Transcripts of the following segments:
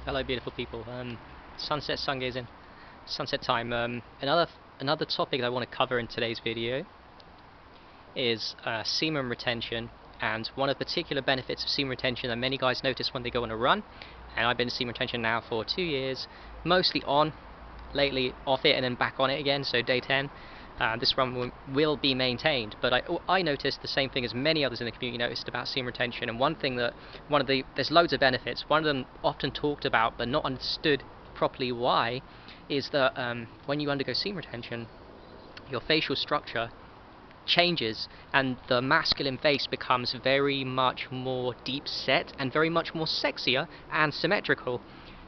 Hello, beautiful people. Sunset, sun gazing, sunset time. Another topic that I want to cover in today's video is semen retention, and one of the particular benefits of semen retention that many guys notice when they go on a run. And I've been in semen retention now for 2 years, mostly on, lately off it, and then back on it again. So day 10. This run will be maintained, but I noticed the same thing as many others in the community noticed about semen retention. And there's loads of benefits. One of them often talked about but not understood properly why is that when you undergo semen retention, your facial structure changes and the masculine face becomes very much more deep set and very much more sexier and symmetrical.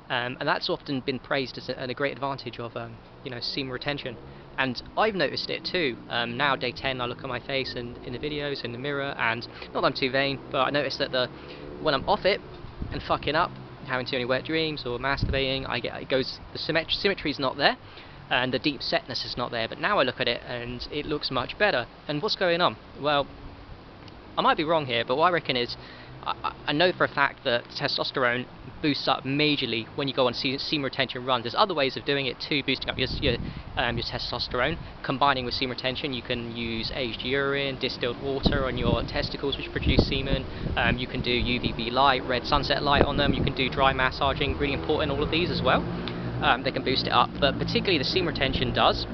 And that's often been praised as a great advantage of semen retention. And I've noticed it too. Now day 10 I look at my face and in the videos, in the mirror, and not that I'm too vain, but I notice that when I'm off it and fucking up, having too many wet dreams or masturbating, the symmetry's not there and the deep setness is not there. But now I look at it and it looks much better. And what's going on? Well, I might be wrong here, but what I reckon is I know for a fact that testosterone boosts up majorly when you go on semen retention runs. There's other ways of doing it too, boosting up your testosterone. Combining with semen retention, you can use aged urine, distilled water on your testicles which produce semen. You can do UVB light, red sunset light on them. You can do dry massaging, really important, all of these as well. They can boost it up, but particularly the semen retention does.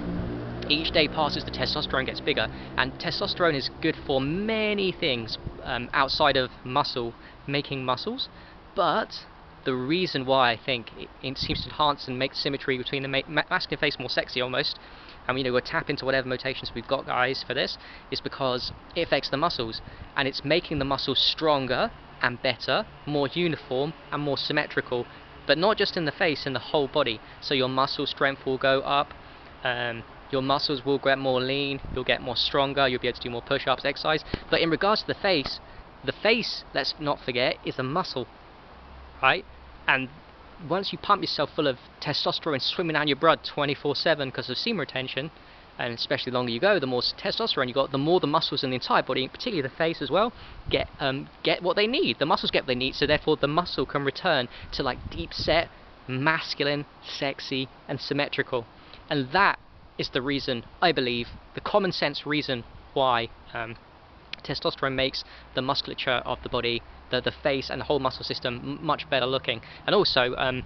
Each day passes, the testosterone gets bigger, and testosterone is good for many things outside of making muscles, but the reason why I think it seems to enhance and make symmetry between the masculine face more sexy almost, and we'll tap into whatever motivations we've got, guys, for this, is because it affects the muscles, and it's making the muscles stronger and better, more uniform and more symmetrical, but not just in the face, in the whole body. So your muscle strength will go up, your muscles will get more lean, you'll get more stronger, you'll be able to do more push-ups, exercise. But in regards to the face, let's not forget, is a muscle, right? And once you pump yourself full of testosterone swimming down your blood 24/7 because of semen retention, and especially the longer you go, the more testosterone you got, the more the muscles in the entire body, particularly the face as well, get what they need. The muscles get what they need, so therefore the muscle can return to like deep set, masculine, sexy, and symmetrical. And that is the reason, I believe, the common sense reason why testosterone makes the musculature of the body, the face and the whole muscle system much better looking. And also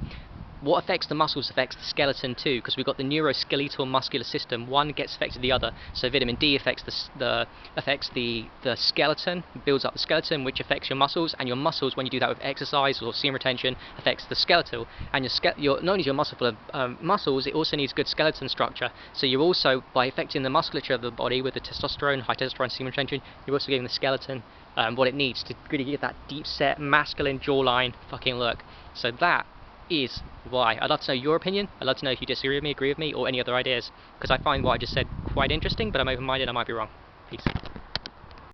what affects the muscles affects the skeleton too, because we've got the neuroskeletal muscular system. One gets affected the other. So vitamin D affects the skeleton, builds up the skeleton, which affects your muscles, and your muscles, when you do that with exercise or semen retention, affects the skeletal. And not only is your muscle full of muscles, it also needs good skeleton structure. So you're also, by affecting the musculature of the body with the testosterone, high testosterone, semen retention, you're also giving the skeleton what it needs to really get that deep set masculine jawline fucking look. So that is why. I'd love to know your opinion. I'd love to know if you disagree with me, agree with me, or any other ideas, because I find what I just said quite interesting, but I'm open-minded, I might be wrong. Peace.